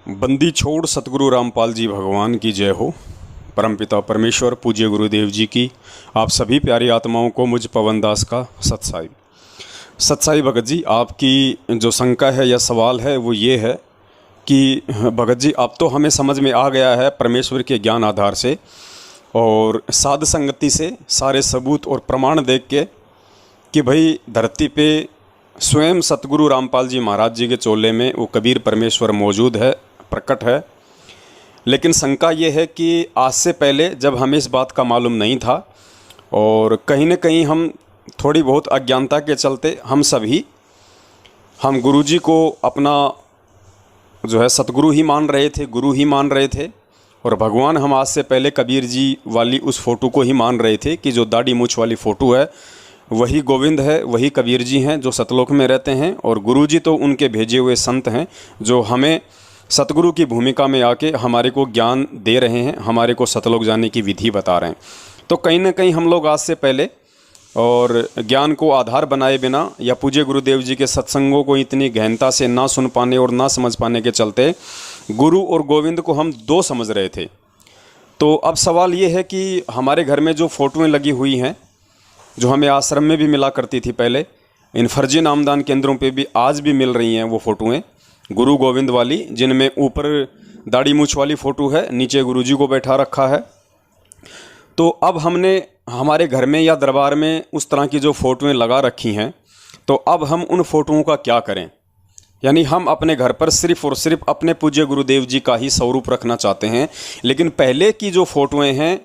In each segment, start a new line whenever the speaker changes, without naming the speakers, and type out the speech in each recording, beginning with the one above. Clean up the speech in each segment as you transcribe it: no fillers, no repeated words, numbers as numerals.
बंदी छोड़ सतगुरु रामपाल जी भगवान की जय हो। परमपिता परमेश्वर पूज्य गुरुदेव जी की आप सभी प्यारी आत्माओं को मुझ पवन दास का सत्साई भगत जी, आपकी जो शंका है या सवाल है वो ये है कि भगत जी अब तो हमें समझ में आ गया है परमेश्वर के ज्ञान आधार से और साध संगति से सारे सबूत और प्रमाण देख के कि भाई धरती पे स्वयं सतगुरु रामपाल जी महाराज जी के चोले में वो कबीर परमेश्वर मौजूद है, प्रकट है। लेकिन शंका ये है कि आज से पहले जब हमें इस बात का मालूम नहीं था और कहीं न कहीं हम थोड़ी बहुत अज्ञानता के चलते हम गुरुजी को अपना जो है सतगुरु ही मान रहे थे, गुरु ही मान रहे थे। और भगवान हम आज से पहले कबीर जी वाली उस फ़ोटो को ही मान रहे थे कि जो दाढ़ी मूछ वाली फ़ोटो है वही गोविंद है, वही कबीर जी हैं जो सतलोक में रहते हैं। और गुरुजी तो उनके भेजे हुए संत हैं जो हमें सतगुरु की भूमिका में आके हमारे को ज्ञान दे रहे हैं, हमारे को सतलोक जाने की विधि बता रहे हैं। तो कहीं ना कहीं हम लोग आज से पहले और ज्ञान को आधार बनाए बिना या पूज्य गुरुदेव जी के सत्संगों को इतनी गहनता से ना सुन पाने और ना समझ पाने के चलते गुरु और गोविंद को हम दो समझ रहे थे। तो अब सवाल ये है कि हमारे घर में जो फ़ोटोएँ लगी हुई हैं, जो हमें आश्रम में भी मिला करती थी पहले, इन फर्जी नामदान केंद्रों पे भी आज भी मिल रही हैं वो फ़ोटोएँ गुरु गोविंद वाली, जिनमें ऊपर दाढ़ी मूछ वाली फ़ोटो है, नीचे गुरुजी को बैठा रखा है। तो अब हमने हमारे घर में या दरबार में उस तरह की जो फ़ोटोएँ लगा रखी हैं, तो अब हम उन फ़ोटोओं का क्या करें? यानी हम अपने घर पर सिर्फ़ और सिर्फ अपने पूज्य गुरुदेव जी का ही स्वरूप रखना चाहते हैं। लेकिन पहले की जो फ़ोटोएँ हैं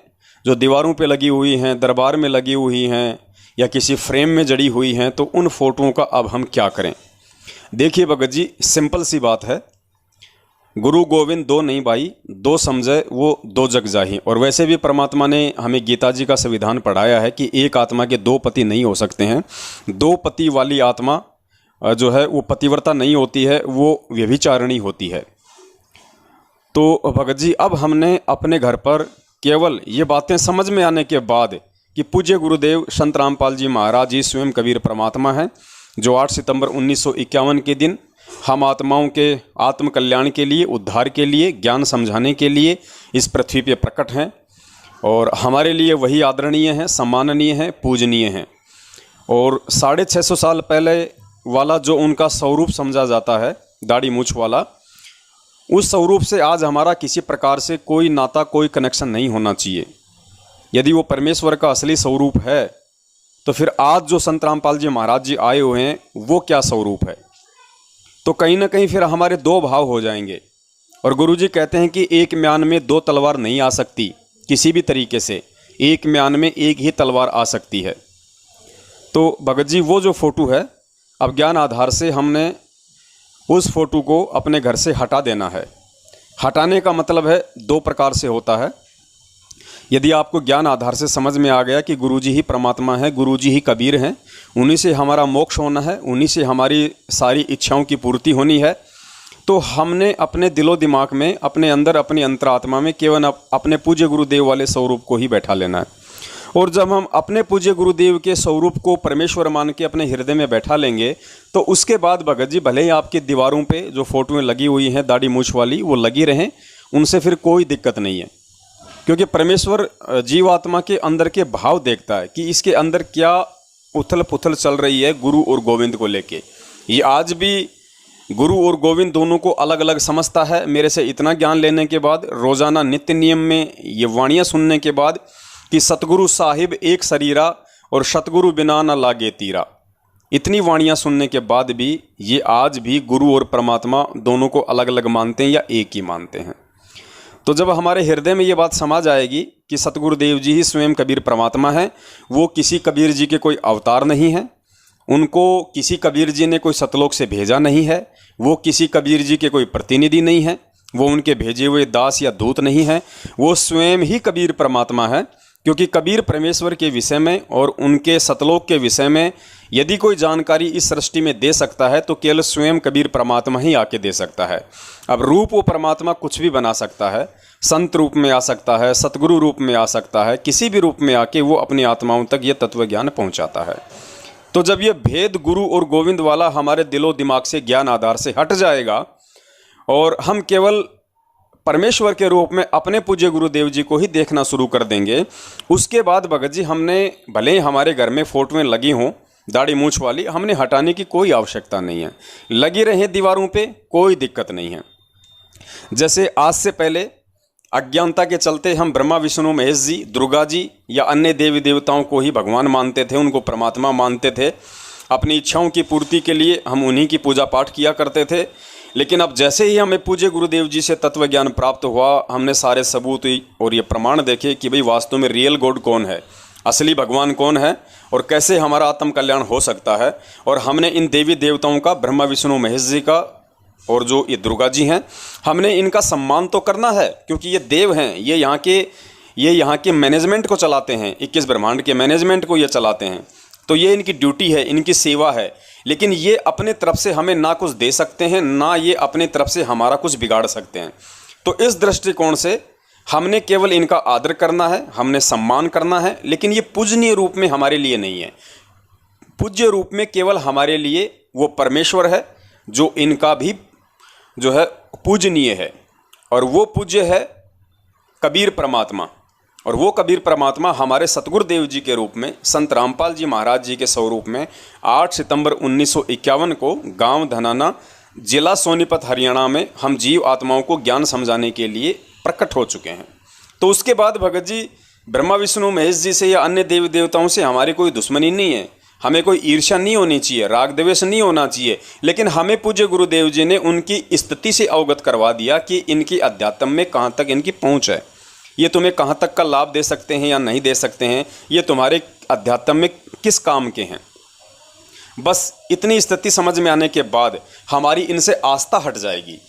जो दीवारों पे लगी हुई हैं, दरबार में लगी हुई हैं या किसी फ्रेम में जड़ी हुई हैं, तो उन फ़ोटोओं का अब हम क्या करें? देखिए भगत जी, सिंपल सी बात है, गुरु गोविंद दो नहीं भाई, दो समझे वो दो जग जाही। और वैसे भी परमात्मा ने हमें गीता जी का संविधान पढ़ाया है कि एक आत्मा के दो पति नहीं हो सकते हैं। दो पति वाली आत्मा जो है वो पतिव्रता नहीं होती है, वो व्यभिचारिणी होती है। तो भगत जी अब हमने अपने घर पर केवल ये बातें समझ में आने के बाद कि पूज्य गुरुदेव संत रामपाल जी महाराज जी स्वयं कबीर परमात्मा हैं, जो 8 सितंबर 1951 के दिन हम आत्माओं के आत्म कल्याण के लिए, उद्धार के लिए, ज्ञान समझाने के लिए इस पृथ्वी पे प्रकट हैं और हमारे लिए वही आदरणीय हैं, सम्माननीय हैं, पूजनीय हैं। और 650 साल पहले वाला जो उनका स्वरूप समझा जाता है, दाढ़ी मूछ वाला, उस स्वरूप से आज हमारा किसी प्रकार से कोई नाता, कोई कनेक्शन नहीं होना चाहिए। यदि वो परमेश्वर का असली स्वरूप है तो फिर आज जो संत रामपाल जी महाराज जी आए हुए हैं वो क्या स्वरूप है? तो कहीं ना कहीं फिर हमारे दो भाव हो जाएंगे। और गुरुजी कहते हैं कि एक म्यान में दो तलवार नहीं आ सकती, किसी भी तरीके से एक म्यान में एक ही तलवार आ सकती है। तो भगत जी वो जो फ़ोटो है, अब ज्ञान आधार से हमने उस फ़ोटो को अपने घर से हटा देना है। हटाने का मतलब है दो प्रकार से होता है। यदि आपको ज्ञान आधार से समझ में आ गया कि गुरुजी ही परमात्मा है, गुरुजी ही कबीर हैं, उन्हीं से हमारा मोक्ष होना है, उन्हीं से हमारी सारी इच्छाओं की पूर्ति होनी है, तो हमने अपने दिलो दिमाग में, अपने अंदर, अपनी अंतरात्मा में केवल अपने पूज्य गुरुदेव वाले स्वरूप को ही बैठा लेना है। और जब हम अपने पूज्य गुरुदेव के स्वरूप को परमेश्वर मान के अपने हृदय में बैठा लेंगे, तो उसके बाद भगत जी भले ही आपकी दीवारों पे जो फ़ोटोएँ लगी हुई हैं दाढ़ी मूछ वाली वो लगी रहें, उनसे फिर कोई दिक्कत नहीं है। क्योंकि परमेश्वर जीवात्मा के अंदर के भाव देखता है कि इसके अंदर क्या उथल पुथल चल रही है गुरु और गोविंद को लेके। ये आज भी गुरु और गोविंद दोनों को अलग अलग समझता है। मेरे से इतना ज्ञान लेने के बाद, रोज़ाना नित्य नियम में ये वाणियाँ सुनने के बाद कि सतगुरु साहिब एक शरीरा और सतगुरु बिना न लागे तीरा, इतनी वाणियाँ सुनने के बाद भी ये आज भी गुरु और परमात्मा दोनों को अलग अलग मानते हैं या एक ही मानते हैं। तो जब हमारे हृदय में ये बात समझ आएगी कि सतगुरुदेव जी ही स्वयं कबीर परमात्मा हैं, वो किसी कबीर जी के कोई अवतार नहीं हैं, उनको किसी कबीर जी ने कोई सतलोक से भेजा नहीं है, वो किसी कबीर जी के कोई प्रतिनिधि नहीं है, वो उनके भेजे हुए दास या दूत नहीं हैं, वो स्वयं ही कबीर परमात्मा है। क्योंकि कबीर परमेश्वर के विषय में और उनके सतलोक के विषय में यदि कोई जानकारी इस सृष्टि में दे सकता है तो केवल स्वयं कबीर परमात्मा ही आके दे सकता है। अब रूप वो परमात्मा कुछ भी बना सकता है, संत रूप में आ सकता है, सतगुरु रूप में आ सकता है, किसी भी रूप में आके वो अपनी आत्माओं तक ये तत्व ज्ञान पहुँचाता है। तो जब ये भेद गुरु और गोविंद वाला हमारे दिलो दिमाग से, ज्ञान आधार से हट जाएगा और हम केवल परमेश्वर के रूप में अपने पूज्य गुरुदेव जी को ही देखना शुरू कर देंगे, उसके बाद भगत जी हमने भले ही हमारे घर में फोटोएं लगी हों दाढ़ी मूछ वाली, हमने हटाने की कोई आवश्यकता नहीं है। लगी रहे दीवारों पे, कोई दिक्कत नहीं है। जैसे आज से पहले अज्ञानता के चलते हम ब्रह्मा विष्णु महेश जी, दुर्गा जी या अन्य देवी देवताओं को ही भगवान मानते थे, उनको परमात्मा मानते थे। अपनी इच्छाओं की पूर्ति के लिए हम उन्हीं की पूजा पाठ किया करते थे। लेकिन अब जैसे ही हमें पूज्य गुरुदेव जी से तत्व ज्ञान प्राप्त हुआ, हमने सारे सबूत और ये प्रमाण देखे कि भाई वास्तव में रियल गॉड कौन है, असली भगवान कौन है और कैसे हमारा आत्म कल्याण हो सकता है। और हमने इन देवी देवताओं का, ब्रह्मा विष्णु महेश जी का और जो ये दुर्गा जी हैं, हमने इनका सम्मान तो करना है, क्योंकि ये देव हैं, ये यहाँ के मैनेजमेंट को चलाते हैं, 21 ब्रह्मांड के मैनेजमेंट को ये चलाते हैं। तो ये इनकी ड्यूटी है, इनकी सेवा है। लेकिन ये अपने तरफ से हमें ना कुछ दे सकते हैं, ना ये अपने तरफ से हमारा कुछ बिगाड़ सकते हैं। तो इस दृष्टिकोण से हमने केवल इनका आदर करना है, हमने सम्मान करना है। लेकिन ये पूजनीय रूप में हमारे लिए नहीं है। पूज्य रूप में केवल हमारे लिए वो परमेश्वर है जो इनका भी जो है पूजनीय है, और वो पूज्य है कबीर परमात्मा। और वो कबीर परमात्मा हमारे सतगुरुदेव जी के रूप में, संत रामपाल जी महाराज जी के स्वरूप में 8 सितंबर 1951 को गांव धनाना, जिला सोनीपत, हरियाणा में हम जीव आत्माओं को ज्ञान समझाने के लिए प्रकट हो चुके हैं। तो उसके बाद भगत जी ब्रह्मा विष्णु महेश जी से या अन्य देवी देवताओं से हमारी कोई दुश्मनी नहीं है, हमें कोई ईर्ष्या नहीं होनी चाहिए, राग द्वेष नहीं होना चाहिए। लेकिन हमें पूज्य गुरुदेव जी ने उनकी स्थिति से अवगत करवा दिया कि इनकी अध्यात्म में कहाँ तक इनकी पहुँच है, ये तुम्हें कहाँ तक का लाभ दे सकते हैं या नहीं दे सकते हैं, ये तुम्हारे अध्यात्म में किस काम के हैं। बस इतनी स्थिति समझ में आने के बाद हमारी इनसे आस्था हट जाएगी।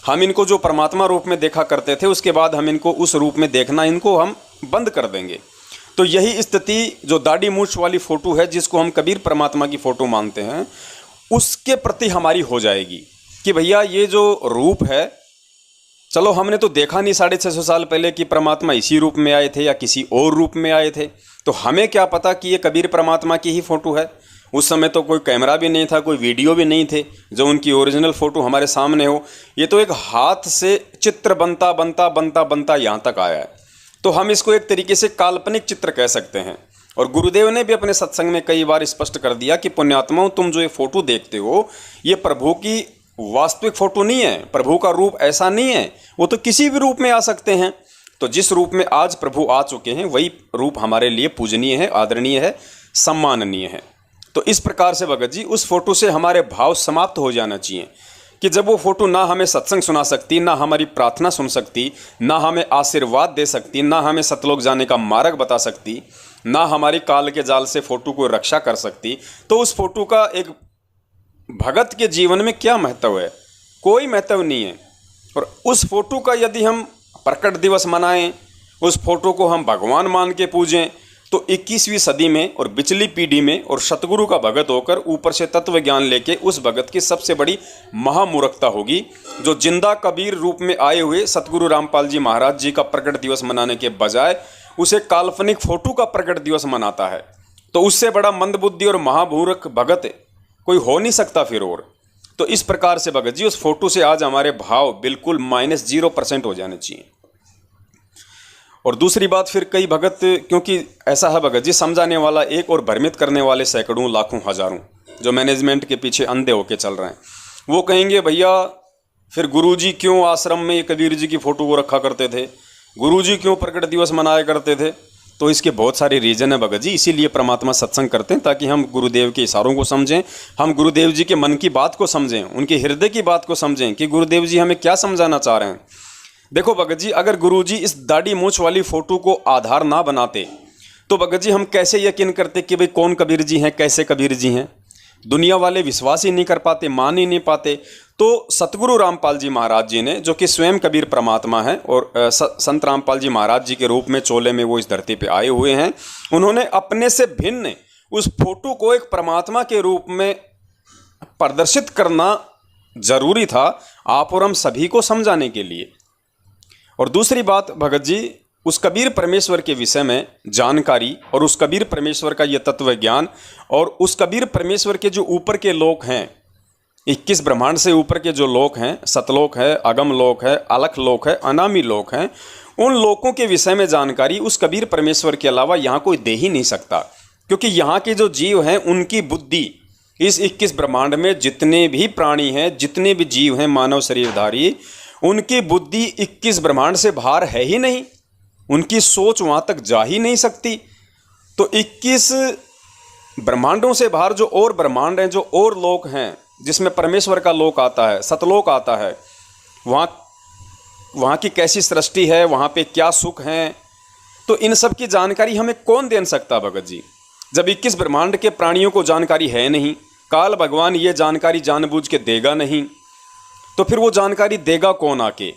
हम इनको जो परमात्मा रूप में देखा करते थे, उसके बाद हम इनको उस रूप में देखना इनको हम बंद कर देंगे। तो यही स्थिति जो दाढ़ी मूछ वाली फ़ोटो है, जिसको हम कबीर परमात्मा की फ़ोटो मानते हैं, उसके प्रति हमारी हो जाएगी कि भैया ये जो रूप है, चलो हमने तो देखा नहीं 650 साल पहले कि परमात्मा इसी रूप में आए थे या किसी और रूप में आए थे, तो हमें क्या पता कि ये कबीर परमात्मा की ही फ़ोटो है। उस समय तो कोई कैमरा भी नहीं था, कोई वीडियो भी नहीं थे जो उनकी ओरिजिनल फ़ोटो हमारे सामने हो। ये तो एक हाथ से चित्र बनता बनता बनता बनता यहाँ तक आया है। तो हम इसको एक तरीके से काल्पनिक चित्र कह सकते हैं। और गुरुदेव ने भी अपने सत्संग में कई बार स्पष्ट कर दिया कि पुण्यात्माओं, तुम जो ये फ़ोटो देखते हो, ये प्रभु की वास्तविक फ़ोटो नहीं है, प्रभु का रूप ऐसा नहीं है, वो तो किसी भी रूप में आ सकते हैं। तो जिस रूप में आज प्रभु आ चुके हैं, वही रूप हमारे लिए पूजनीय है, आदरणीय है, सम्माननीय है। तो इस प्रकार से भगत जी उस फोटो से हमारे भाव समाप्त हो जाना चाहिए कि जब वो फोटो ना हमें सत्संग सुना सकती, ना हमारी प्रार्थना सुन सकती, ना हमें आशीर्वाद दे सकती, ना हमें सतलोक जाने का मार्ग बता सकती, ना हमारी काल के जाल से फोटो को रक्षा कर सकती, तो उस फोटो का एक भगत के जीवन में क्या महत्व है? कोई महत्व नहीं है। और उस फोटो का यदि हम प्रकट दिवस मनाएं, उस फोटो को हम भगवान मान के पूजें, तो 21वीं सदी में और पिछली पीढ़ी में और सतगुरु का भगत होकर ऊपर से तत्व ज्ञान लेके उस भगत की सबसे बड़ी महामूर्खता होगी, जो जिंदा कबीर रूप में आए हुए सतगुरु रामपाल जी महाराज जी का प्रकट दिवस मनाने के बजाय उसे काल्पनिक फोटो का प्रकट दिवस मनाता है। तो उससे बड़ा मंदबुद्धि और महामूर्ख भगत कोई हो नहीं सकता फिर। और तो इस प्रकार से भगत जी उस फोटो से आज हमारे भाव बिल्कुल -0% हो जाने चाहिए। और दूसरी बात, फिर कई भगत, क्योंकि ऐसा है भगत जी, समझाने वाला एक और भ्रमित करने वाले सैकड़ों, लाखों, हजारों जो मैनेजमेंट के पीछे अंधे होके चल रहे हैं, वो कहेंगे भैया फिर गुरुजी क्यों आश्रम में कबीर जी की फ़ोटो को रखा करते थे, गुरुजी क्यों प्रकट दिवस मनाया करते थे। तो इसके बहुत सारे रीज़न है भगत जी, इसीलिए परमात्मा सत्संग करते हैं, ताकि हम गुरुदेव के इशारों को समझें, हम गुरुदेव जी के मन की बात को समझें, उनके हृदय की बात को समझें कि गुरुदेव जी हमें क्या समझाना चाह रहे हैं। देखो भगत जी, अगर गुरुजी इस दाढ़ी मूछ वाली फ़ोटो को आधार ना बनाते, तो भगत जी हम कैसे यकीन करते कि भाई कौन कबीर जी हैं, कैसे कबीर जी हैं। दुनिया वाले विश्वास ही नहीं कर पाते, मान ही नहीं पाते। तो सतगुरु रामपाल जी महाराज जी ने, जो कि स्वयं कबीर परमात्मा है और संत रामपाल जी महाराज जी के रूप में चोले में वो इस धरती पे आए हुए हैं, उन्होंने अपने से भिन्न उस फोटो को एक परमात्मा के रूप में प्रदर्शित करना जरूरी था, आप और हम सभी को समझाने के लिए। और दूसरी बात भगत जी, उस कबीर परमेश्वर के विषय में जानकारी और उस कबीर परमेश्वर का ये तत्व ज्ञान और उस कबीर परमेश्वर के जो ऊपर के लोग हैं, 21 ब्रह्मांड से ऊपर के जो लोक हैं, सतलोक है, अगम लोक है, अलख लोक है, अनामी लोक हैं, उन लोकों के विषय में जानकारी उस कबीर परमेश्वर के अलावा यहाँ कोई दे ही नहीं सकता। क्योंकि यहाँ के जो जीव हैं उनकी बुद्धि इस 21 ब्रह्मांड में जितने भी प्राणी हैं, जितने भी जीव हैं मानव शरीरधारी, उनकी बुद्धि 21 ब्रह्मांड से बाहर है ही नहीं। उनकी सोच वहाँ तक जा ही नहीं सकती। तो 21 ब्रह्मांडों से बाहर जो और ब्रह्मांड हैं, जो और लोक हैं, जिसमें परमेश्वर का लोक आता है, सतलोक आता है, वहाँ की कैसी सृष्टि है, वहाँ पे क्या सुख हैं, तो इन सब की जानकारी हमें कौन दे सकता भगत जी? जब 21 ब्रह्मांड के प्राणियों को जानकारी है नहीं, काल भगवान ये जानकारी जानबूझ के देगा नहीं, तो फिर वो जानकारी देगा कौन आके?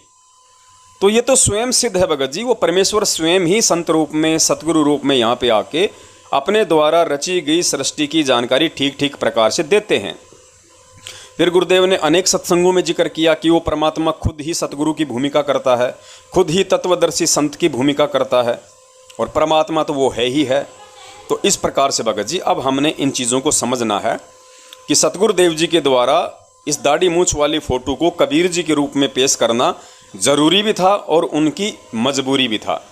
तो ये तो स्वयं सिद्ध है भगत जी, वो परमेश्वर स्वयं ही संत रूप में, सतगुरु रूप में यहाँ पे आके अपने द्वारा रची गई सृष्टि की जानकारी ठीक ठीक प्रकार से देते हैं। फिर गुरुदेव ने अनेक सत्संगों में जिक्र किया कि वो परमात्मा खुद ही सतगुरु की भूमिका करता है, खुद ही तत्वदर्शी संत की भूमिका करता है, और परमात्मा तो वो है ही है। तो इस प्रकार से भगत जी अब हमने इन चीज़ों को समझना है कि सतगुरुदेव जी के द्वारा इस दाढ़ी मूछ वाली फ़ोटो को कबीर जी के रूप में पेश करना ज़रूरी भी था और उनकी मजबूरी भी था।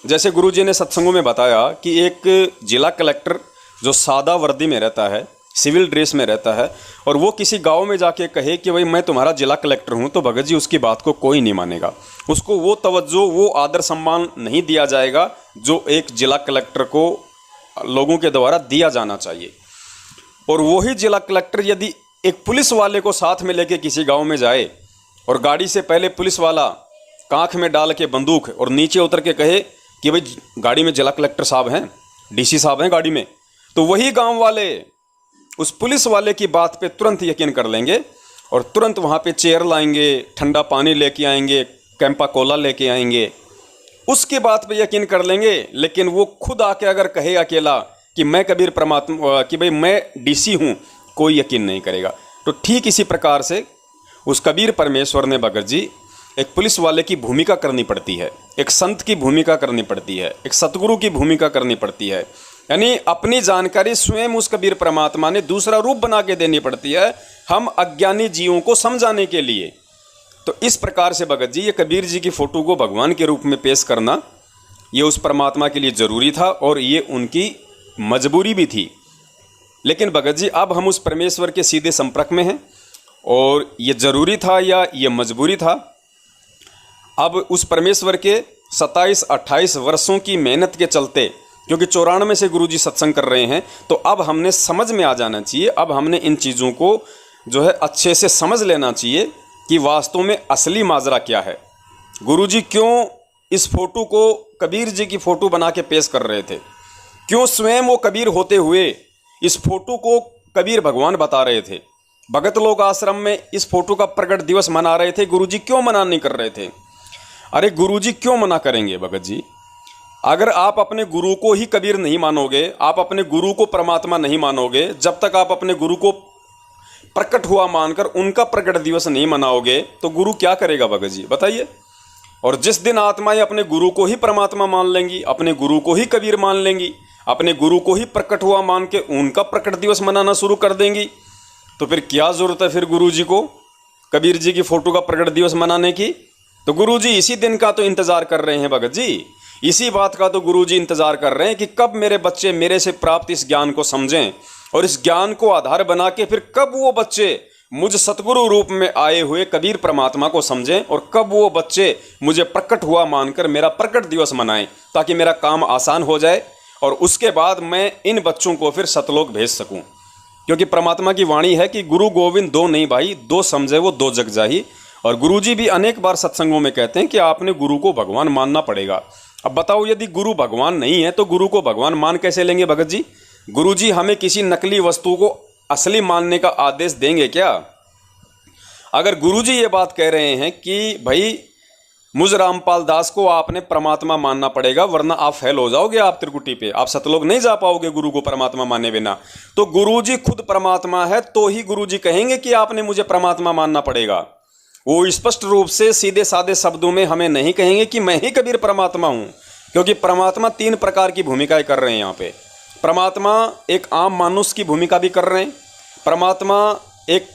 जैसे गुरुजी ने सत्संगों में बताया कि एक जिला कलेक्टर जो सादा वर्दी में रहता है, सिविल ड्रेस में रहता है, और वो किसी गांव में जाके कहे कि भाई मैं तुम्हारा जिला कलेक्टर हूं, तो भगत जी उसकी बात को कोई नहीं मानेगा। उसको वो तवज्जो, वो आदर सम्मान नहीं दिया जाएगा जो एक जिला कलेक्टर को लोगों के द्वारा दिया जाना चाहिए। और वही जिला कलेक्टर यदि एक पुलिस वाले को साथ में लेके किसी गाँव में जाए और गाड़ी से पहले पुलिस वाला कांख में डाल के बंदूक और नीचे उतर के कहे कि भाई गाड़ी में जिला कलेक्टर साहब हैं, डीसी साहब हैं गाड़ी में, तो वही गांव वाले उस पुलिस वाले की बात पे तुरंत यकीन कर लेंगे और तुरंत वहाँ पे चेयर लाएंगे, ठंडा पानी लेके आएंगे, कैंपा कोला लेके आएंगे, उसकी बात पे यकीन कर लेंगे। लेकिन वो खुद आके अगर कहे अकेला कि मैं कबीर परमात्मा, कि भाई मैं डीसी हूँ, कोई यकीन नहीं करेगा। तो ठीक इसी प्रकार से उस कबीर परमेश्वर ने भगत जी एक पुलिस वाले की भूमिका करनी पड़ती है, एक संत की भूमिका करनी पड़ती है, एक सतगुरु की भूमिका करनी पड़ती है। यानी अपनी जानकारी स्वयं उस कबीर परमात्मा ने दूसरा रूप बना के देनी पड़ती है हम अज्ञानी जीवों को समझाने के लिए। तो इस प्रकार से भगत जी ये कबीर जी की फ़ोटो को भगवान के रूप में पेश करना ये उस परमात्मा के लिए ज़रूरी था और ये उनकी मजबूरी भी थी। लेकिन भगत जी अब हम उस परमेश्वर के सीधे संपर्क में हैं और ये ज़रूरी था या ये मजबूरी था। अब उस परमेश्वर के 27-28 वर्षों की मेहनत के चलते, क्योंकि 94 से गुरुजी सत्संग कर रहे हैं, तो अब हमने समझ में आ जाना चाहिए, अब हमने इन चीज़ों को जो है अच्छे से समझ लेना चाहिए कि वास्तव में असली माजरा क्या है। गुरुजी क्यों इस फोटो को कबीर जी की फ़ोटो बना के पेश कर रहे थे, क्यों स्वयं वो कबीर होते हुए इस फोटो को कबीर भगवान बता रहे थे। भगत लोग आश्रम में इस फोटो का प्रकट दिवस मना रहे थे, गुरुजी क्यों मना नहीं कर रहे थे? अरे गुरुजी क्यों मना करेंगे भगत जी? अगर आप अपने गुरु को ही कबीर नहीं मानोगे, आप अपने गुरु को परमात्मा नहीं मानोगे, जब तक आप अपने गुरु को प्रकट हुआ मानकर उनका प्रकट दिवस नहीं मनाओगे, तो गुरु क्या करेगा भगत जी बताइए? और जिस दिन आत्माएं अपने गुरु को ही परमात्मा मान लेंगी, अपने गुरु को ही कबीर मान लेंगी, अपने गुरु को ही प्रकट हुआ मान के उनका प्रकट दिवस मनाना शुरू कर देंगी, तो फिर क्या जरूरत है फिर गुरु जी को कबीर जी की फोटो का प्रकट दिवस मनाने की? तो गुरु जी इसी दिन का तो इंतजार कर रहे हैं भगत जी, इसी बात का तो गुरु जी इंतजार कर रहे हैं कि कब मेरे बच्चे मेरे से प्राप्त इस ज्ञान को समझें और इस ज्ञान को आधार बना के फिर कब वो बच्चे मुझ सतगुरु रूप में आए हुए कबीर परमात्मा को समझें और कब वो बच्चे मुझे प्रकट हुआ मानकर मेरा प्रकट दिवस मनाएं, ताकि मेरा काम आसान हो जाए और उसके बाद मैं इन बच्चों को फिर सतलोक भेज सकूं। क्योंकि परमात्मा की वाणी है कि गुरु गोविंद दो नहीं भाई, दो समझे वो दो जग जाही। और गुरुजी भी अनेक बार सत्संगों में कहते हैं कि आपने गुरु को भगवान मानना पड़ेगा। अब बताओ यदि गुरु भगवान नहीं है तो गुरु को भगवान मान कैसे लेंगे भगत जी? गुरुजी हमें किसी नकली वस्तु को असली मानने का आदेश देंगे क्या? अगर गुरुजी ये बात कह रहे हैं कि भाई मुझ रामपाल दास को आपने परमात्मा मानना पड़ेगा वरना आप फेल हो जाओगे, आप त्रिकुटी पे, आप सतलोक नहीं जा पाओगे गुरु को परमात्मा माने बिना, तो गुरुजी खुद परमात्मा है तो ही गुरुजी कहेंगे कि आपने मुझे परमात्मा मानना पड़ेगा। वो स्पष्ट रूप से सीधे साधे शब्दों में हमें नहीं कहेंगे कि मैं ही कबीर परमात्मा हूँ, क्योंकि परमात्मा 3 प्रकार की भूमिकाएं कर रहे हैं यहाँ पे। परमात्मा एक आम मानुष की भूमिका भी कर रहे हैं, परमात्मा एक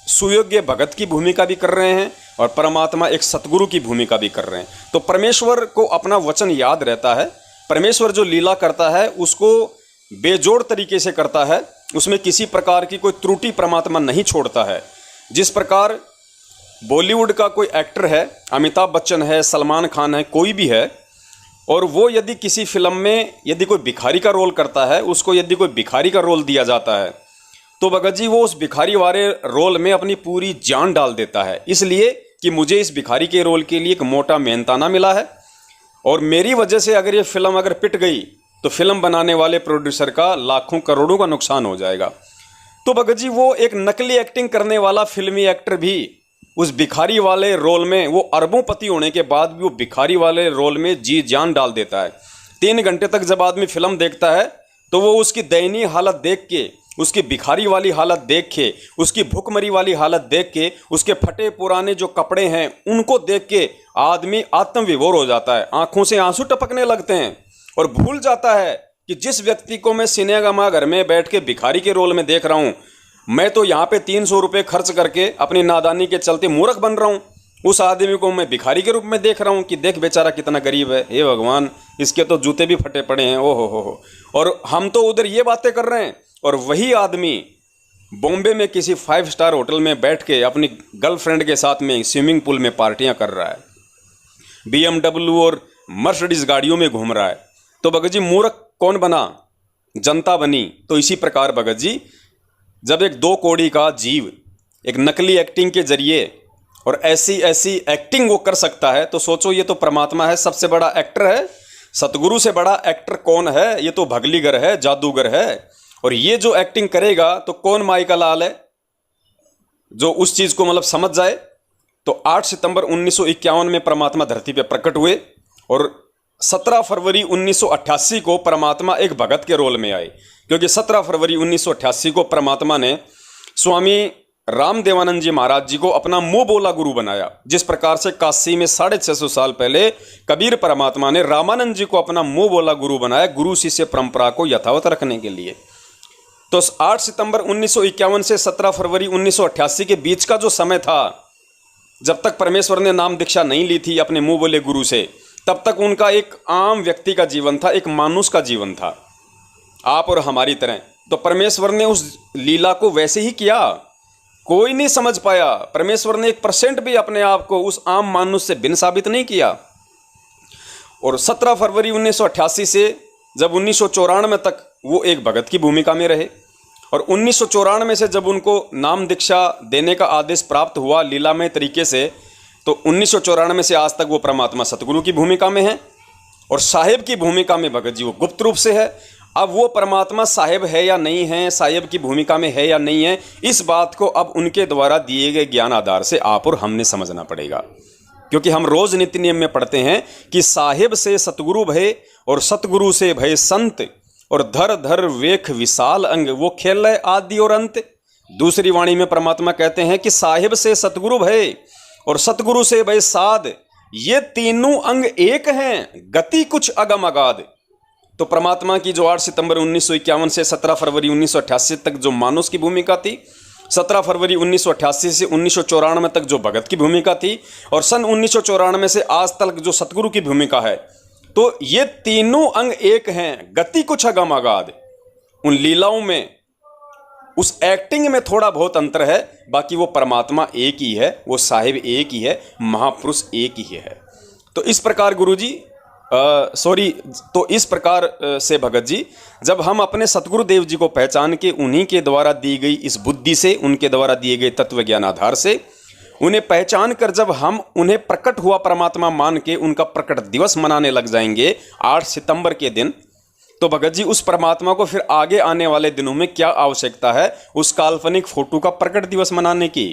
सुयोग्य भगत की भूमिका भी कर रहे हैं और परमात्मा एक सतगुरु की भूमिका भी कर रहे हैं। तो परमेश्वर को अपना वचन याद रहता है। परमेश्वर जो लीला करता है उसको बेजोड़ तरीके से करता है, उसमें किसी प्रकार की कोई त्रुटि परमात्मा नहीं छोड़ता है। जिस प्रकार बॉलीवुड का कोई एक्टर है, अमिताभ बच्चन है, सलमान खान है, कोई भी है, और वो यदि किसी फिल्म में यदि कोई भिखारी का रोल करता है, उसको यदि कोई भिखारी का रोल दिया जाता है, तो भगत जी वो उस भिखारी वाले रोल में अपनी पूरी जान डाल देता है, इसलिए कि मुझे इस भिखारी के रोल के लिए एक मोटा मेहनताना मिला है और मेरी वजह से अगर ये फिल्म अगर पिट गई तो फिल्म बनाने वाले प्रोड्यूसर का लाखों करोड़ों का नुकसान हो जाएगा। तो भगत जी वो एक नकली एक्टिंग करने वाला फिल्मी एक्टर भी उस भिखारी वाले रोल में, वो अरबोंपति होने के बाद भी वो भिखारी वाले रोल में जी जान डाल देता है। 3 घंटे तक जब आदमी फिल्म देखता है तो वो उसकी दयनीय हालत देख के, उसकी भिखारी वाली हालत देख के, उसकी भूखमरी वाली हालत देख के, उसके फटे पुराने जो कपड़े हैं उनको देख के आदमी आत्मविभोर हो जाता है, आंखों से आंसू टपकने लगते हैं और भूल जाता है कि जिस व्यक्ति को मैं सिनेमा घर में बैठ के भिखारी के रोल में देख रहा हूँ, मैं तो यहाँ पे 300 रुपये खर्च करके अपनी नादानी के चलते मूर्ख बन रहा हूँ, उस आदमी को मैं भिखारी के रूप में देख रहा हूँ कि देख बेचारा कितना गरीब है, हे भगवान इसके तो जूते भी फटे पड़े हैं, ओ हो। और हम तो उधर ये बातें कर रहे हैं और वही आदमी बॉम्बे में किसी 5 स्टार होटल में बैठ के अपनी गर्लफ्रेंड के साथ में स्विमिंग पूल में पार्टियां कर रहा है, BMW और मर्सिडीज गाड़ियों में घूम रहा है। तो भगत जी मूर्ख कौन बना? जनता बनी। तो इसी प्रकार भगत जी जब एक 2 कौड़ी का जीव एक नकली एक्टिंग के जरिए और ऐसी ऐसी एक्टिंग वो कर सकता है, तो सोचो ये तो परमात्मा है, सबसे बड़ा एक्टर है। सतगुरु से बड़ा एक्टर कौन है? ये तो भगलीगर है, जादूगर है। और ये जो एक्टिंग करेगा तो कौन माई का लाल है जो उस चीज को मतलब समझ जाए। तो 8 सितंबर 1951 में परमात्मा धरती पे प्रकट हुए और 17 फरवरी 1988 को परमात्मा एक भगत के रोल में आए, क्योंकि 17 फरवरी 1988 को परमात्मा ने स्वामी रामदेवानंद जी महाराज जी को अपना मुंह बोला गुरु बनाया। जिस प्रकार से काशी में 650 साल पहले कबीर परमात्मा ने रामानंद जी को अपना मुंह बोला गुरु बनाया, गुरु शिष्य परंपरा को यथावत रखने के लिए। तो 8 सितंबर 1951 से 17 फरवरी 1988 के बीच का जो समय था, जब तक परमेश्वर ने नाम दीक्षा नहीं ली थी अपने मुंह बोले गुरु से, तब तक उनका एक आम व्यक्ति का जीवन था, एक मानुष का जीवन था, आप और हमारी तरह। तो परमेश्वर ने उस लीला को वैसे ही किया, कोई नहीं समझ पाया। परमेश्वर ने 1% भी अपने आप को उस आम मानुष से भिन्न साबित नहीं किया। और 17 फरवरी 1988 से जब 1994 तक वो एक भगत की भूमिका में रहे और 1994 से जब उनको नाम दीक्षा देने का आदेश प्राप्त हुआ लीलामय तरीके से, तो 1994 से आज तक वो परमात्मा सतगुरु की भूमिका में है और साहेब की भूमिका में भगत जी वो गुप्त रूप से है। अब वो परमात्मा साहेब है या नहीं है, साहेब की भूमिका में है या नहीं है, इस बात को अब उनके द्वारा दिए गए ज्ञान आधार से आप और हमने समझना पड़ेगा। क्योंकि हम रोज नित्य नियम में पढ़ते हैं कि साहेब से सतगुरु भय और सतगुरु से भय संत और धर धर वेख विशाल अंग, वो खेल है आदि और अंत। दूसरी वाणी में परमात्मा कहते हैं कि साहेब से सतगुरु भय और सतगुरु से भय साध, ये तीनों अंग एक हैं, गति कुछ अगम अगाध। तो परमात्मा की जो 8 सितंबर 1951 से 17 फरवरी 1988 तक जो मानुष की भूमिका थी, 17 फरवरी 1988 से 1994 तक जो भगत की भूमिका थी और सन 1994 से आज तक जो सतगुरु की भूमिका है, तो ये तीनों अंग एक हैं, गति कुछ अगम अगाध। उन लीलाओं में, उस एक्टिंग में थोड़ा बहुत अंतर है, बाकी वो परमात्मा एक ही है, वो साहिब एक ही है, महापुरुष एक ही है। तो इस प्रकार गुरुजी तो इस प्रकार से भगत जी जब हम अपने सतगुरु देव जी को पहचान के उन्हीं के द्वारा दी गई इस बुद्धि से, उनके द्वारा दिए गए तत्व ज्ञान आधार से उन्हें पहचान कर जब हम उन्हें प्रकट हुआ परमात्मा मान के उनका प्रकट दिवस मनाने लग जाएंगे 8 सितंबर के दिन, तो भगत जी उस परमात्मा को फिर आगे आने वाले दिनों में क्या आवश्यकता है उस काल्पनिक फोटो का प्रकट दिवस मनाने की।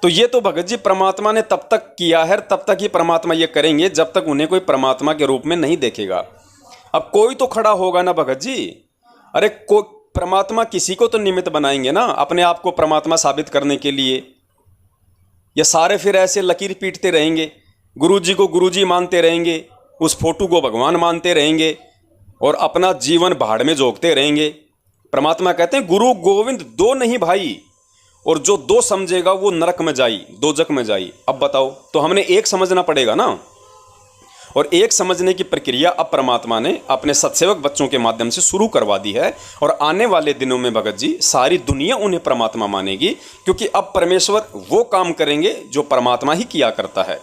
तो ये तो भगत जी परमात्मा ने तब तक किया है, तब तक ही परमात्मा ये करेंगे जब तक उन्हें कोई परमात्मा के रूप में नहीं देखेगा। अब कोई तो खड़ा होगा ना भगत जी, अरे कोई परमात्मा किसी को तो निमित्त बनाएंगे ना अपने आप को परमात्मा साबित करने के लिए। ये सारे फिर ऐसे लकीर पीटते रहेंगे, गुरुजी को गुरुजी मानते रहेंगे, उस फोटो को भगवान मानते रहेंगे और अपना जीवन भाड़ में झोंकते रहेंगे। परमात्मा कहते हैं गुरु गोविंद दो नहीं भाई, और जो दो समझेगा वो नरक में जाई, दोजक में जाई। अब बताओ, तो हमने एक समझना पड़ेगा ना। और एक समझने की प्रक्रिया अब परमात्मा ने अपने सत्सेवक बच्चों के माध्यम से शुरू करवा दी है। और आने वाले दिनों में भगत जी सारी दुनिया उन्हें परमात्मा मानेगी, क्योंकि अब परमेश्वर वो काम करेंगे जो परमात्मा ही किया करता है।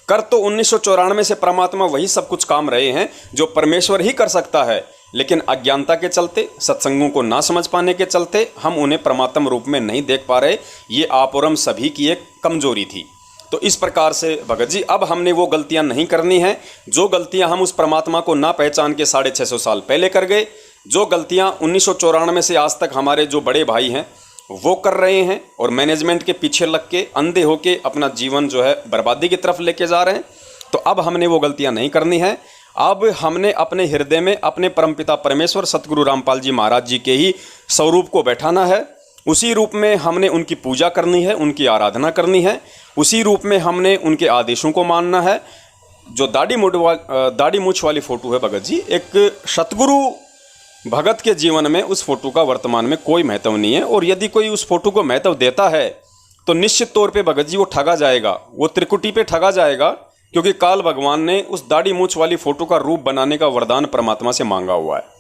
कर तो 1994 से परमात्मा वही सब कुछ काम रहे हैं जो परमेश्वर ही कर सकता है, लेकिन अज्ञानता के चलते, सत्संगों को ना समझ पाने के चलते हम उन्हें परमात्मा रूप में नहीं देख पा रहे। ये आप और हम सभी की एक कमजोरी थी। तो इस प्रकार से भगत जी अब हमने वो गलतियां नहीं करनी है जो गलतियां हम उस परमात्मा को ना पहचान के 650 साल पहले कर गए, जो गलतियां 1994 से आज तक हमारे जो बड़े भाई हैं वो कर रहे हैं और मैनेजमेंट के पीछे लग के अंधे होके अपना जीवन जो है बर्बादी की तरफ लेके जा रहे हैं। तो अब हमने वो गलतियां नहीं करनी है। अब हमने अपने हृदय में अपने परमपिता परमेश्वर सतगुरु रामपाल जी महाराज जी के ही स्वरूप को बैठाना है। उसी रूप में हमने उनकी पूजा करनी है, उनकी आराधना करनी है। उसी रूप में हमने उनके आदेशों को मानना है। जो दाढ़ी मूछ वाली फोटो है भगत जी, एक सतगुरु भगत के जीवन में उस फोटो का वर्तमान में कोई महत्व नहीं है। और यदि कोई उस फोटो को महत्व देता है तो निश्चित तौर पे भगत जी वो ठगा जाएगा, वो त्रिकुटी पे ठगा जाएगा, क्योंकि काल भगवान ने उस दाढ़ी मूछ वाली फोटो का रूप बनाने का वरदान परमात्मा से मांगा हुआ है।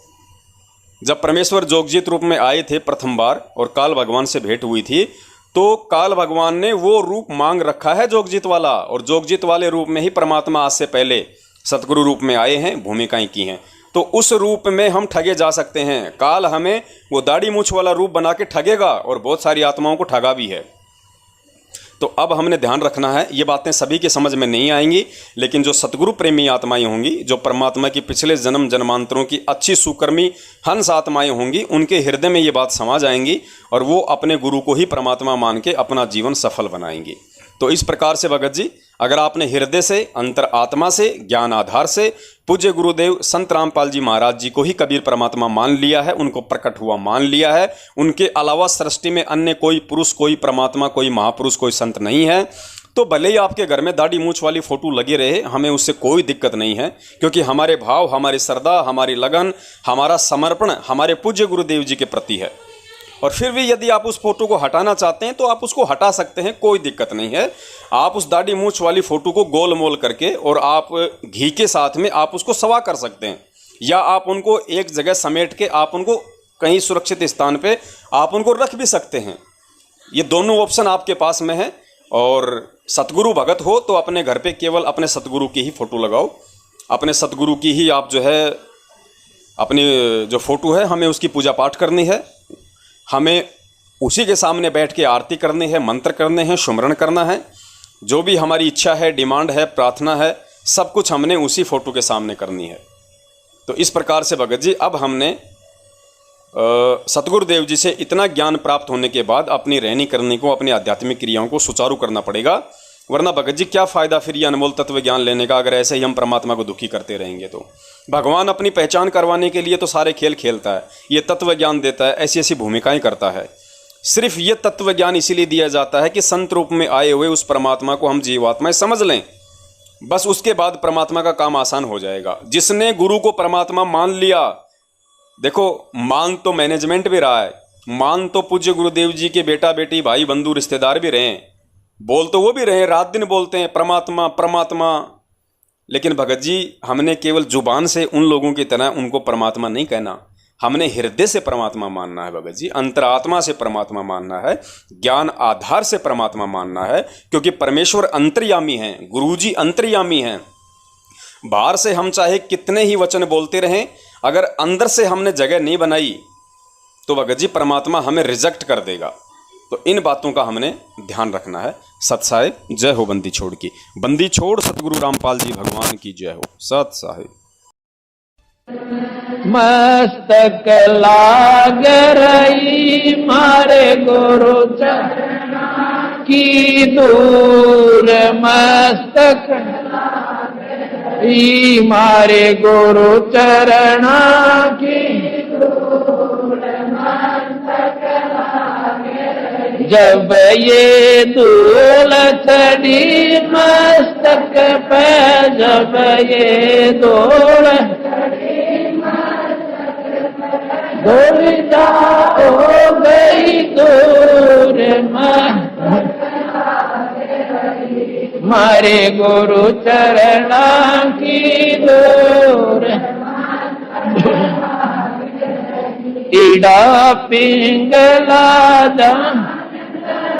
जब परमेश्वर जोगजीत रूप में आए थे प्रथम बार और काल भगवान से भेंट हुई थी, तो काल भगवान ने वो रूप मांग रखा है जोगजीत वाला, और जोगजीत वाले रूप में ही परमात्मा आज से पहले सतगुरु रूप में आए हैं, भूमिकाएं की हैं। तो उस रूप में हम ठगे जा सकते हैं। काल हमें वो दाढ़ी मूछ वाला रूप बना के ठगेगा और बहुत सारी आत्माओं को ठगा भी है। तो अब हमने ध्यान रखना है, ये बातें सभी के समझ में नहीं आएंगी, लेकिन जो सतगुरु प्रेमी आत्माएं होंगी, जो परमात्मा की पिछले जन्म जन्मांतरों की अच्छी सुकर्मी हंस आत्माएं होंगी, उनके हृदय में ये बात समा जाएंगी और वो अपने गुरु को ही परमात्मा मान के अपना जीवन सफल बनाएंगी। तो इस प्रकार से भगत जी, अगर आपने हृदय से, अंतर आत्मा से, ज्ञान आधार से पूज्य गुरुदेव संत रामपाल जी महाराज जी को ही कबीर परमात्मा मान लिया है, उनको प्रकट हुआ मान लिया है, उनके अलावा सृष्टि में अन्य कोई पुरुष, कोई परमात्मा, कोई महापुरुष, कोई संत नहीं है, तो भले ही आपके घर में दाढ़ी मूछ वाली फोटो लगी रहे, हमें उससे कोई दिक्कत नहीं है, क्योंकि हमारे भाव, हमारी श्रद्धा, हमारी लगन, हमारा समर्पण हमारे पूज्य गुरुदेव जी के प्रति है। और फिर भी यदि आप उस फोटो को हटाना चाहते हैं तो आप उसको हटा सकते हैं, कोई दिक्कत नहीं है। आप उस दाढ़ी मूछ वाली फोटो को गोल मोल करके और आप घी के साथ में आप उसको सवा कर सकते हैं, या आप उनको एक जगह समेट के आप उनको कहीं सुरक्षित स्थान पे आप उनको रख भी सकते हैं। ये दोनों ऑप्शन आपके पास में है। और सतगुरु भगत हो तो अपने घर पे केवल अपने सतगुरु की ही फोटो लगाओ, अपने सतगुरु की ही आप जो है अपनी जो फोटो है हमें उसकी पूजा पाठ करनी है, हमें उसी के सामने बैठ के आरती करनी है, मंत्र करने हैं, सुमरण करना है। जो भी हमारी इच्छा है, डिमांड है, प्रार्थना है, सब कुछ हमने उसी फोटो के सामने करनी है। तो इस प्रकार से भगत जी अब हमने सतगुरुदेव जी से इतना ज्ञान प्राप्त होने के बाद अपनी रहनी करनी को, अपनी आध्यात्मिक क्रियाओं को सुचारू करना पड़ेगा। वरना भगत जी क्या फ़ायदा फिर ये अनमोल तत्व ज्ञान लेने का, अगर ऐसे ही हम परमात्मा को दुखी करते रहेंगे। तो भगवान अपनी पहचान करवाने के लिए तो सारे खेल खेलता है, ये तत्व ज्ञान देता है, ऐसी ऐसी भूमिकाएं करता है। सिर्फ ये तत्व ज्ञान इसीलिए दिया जाता है कि संत रूप में आए हुए उस परमात्मा को हम जीवात्माएं समझ लें, बस उसके बाद परमात्मा का काम आसान हो जाएगा। जिसने गुरु को परमात्मा मान लिया, देखो मान तो मैनेजमेंट भी रहा है, मान तो पूज्य गुरुदेव जी के बेटा बेटी, भाई बंधु, रिश्तेदार भी रहे हैं, बोल तो वो भी रहे, रात दिन बोलते हैं परमात्मा परमात्मा। लेकिन भगत जी हमने केवल जुबान से उन लोगों की तरह उनको परमात्मा नहीं कहना, हमने हृदय से परमात्मा मानना है भगत जी, अंतरात्मा से परमात्मा मानना है, ज्ञान आधार से परमात्मा मानना है। क्योंकि परमेश्वर अंतर्यामी हैं, गुरुजी अंतर्यामी हैं। बाहर से हम चाहे कितने ही वचन बोलते रहें, अगर अंदर से हमने जगह नहीं बनाई तो भगत जी परमात्मा हमें रिजेक्ट कर देगा। तो इन बातों का हमने ध्यान रखना है। सत साहिब, जय हो बंदी छोड़ की। बंदी छोड़ सतगुरु रामपाल जी भगवान की जय हो। सत साहिब।
मस्तक लाग रही मारे गुरु चरणा की दूर, मस्तक मारे गुरु चरणा की जब ये धूल चढ़ी मस्तक पे, जब ये धूल धूल जा हो गई दूर। मारे गुरु चरणा की दूर ईड़ा पिंगला जा